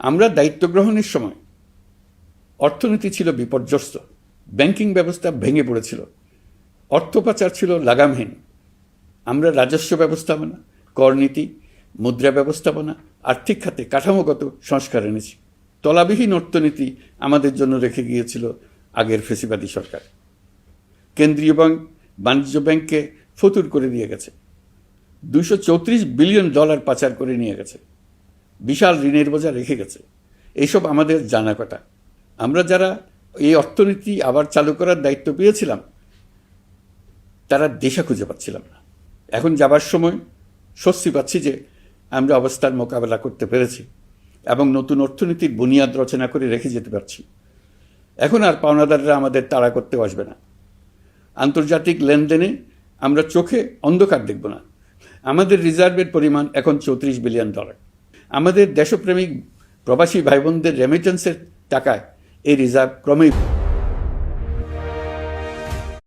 আমরা দায়িত্ব গ্রহণের সময় অর্থনীতি ছিল বিপর্যস্ত, ব্যাংকিং ব্যবস্থা ভেঙে পড়েছিল, অর্থ পাচার ছিল লাগামহীন। আমরা রাজস্ব ব্যবস্থাপনা, করনীতি, মুদ্রা ব্যবস্থাপনা, আর্থিক খাতে কাঠামোগত সংস্কার এনেছি। তলাবিহীন অর্থনীতি আমাদের জন্য রেখে গিয়েছিল আগের ফেসিবাদী সরকার। কেন্দ্রীয় ব্যাংক বাণিজ্য ব্যাংককে ফতুর করে দিয়ে গেছে, $234 বিলিয়ন পাচার করে নিয়ে গেছে, বিশাল ঋণের বোঝা রেখে গেছে। এইসব আমাদের জানা কথা। আমরা যারা এই অর্থনীতি আবার চালু করার দায়িত্ব পেয়েছিলাম, তারা দিশা খুঁজে পাচ্ছিলাম না। এখন যাবার সময় স্বস্তি পাচ্ছি যে আমরা অবস্থার মোকাবেলা করতে পেরেছি এবং নতুন অর্থনীতির বুনিয়াদ রচনা করে রেখে যেতে পারছি। এখন আর পাওনাদাররা আমাদের তাড়া করতে আসবে না। আন্তর্জাতিক লেনদেনে আমরা চোখে অন্ধকার দেখব না। আমাদের রিজার্ভের পরিমাণ এখন $34 বিলিয়ন। আমাদের দেশপ্রেমিক প্রবাসী ভাই বোনদের রেমিটেন্সের টাকায় এই রিজার্ভ ক্রমেই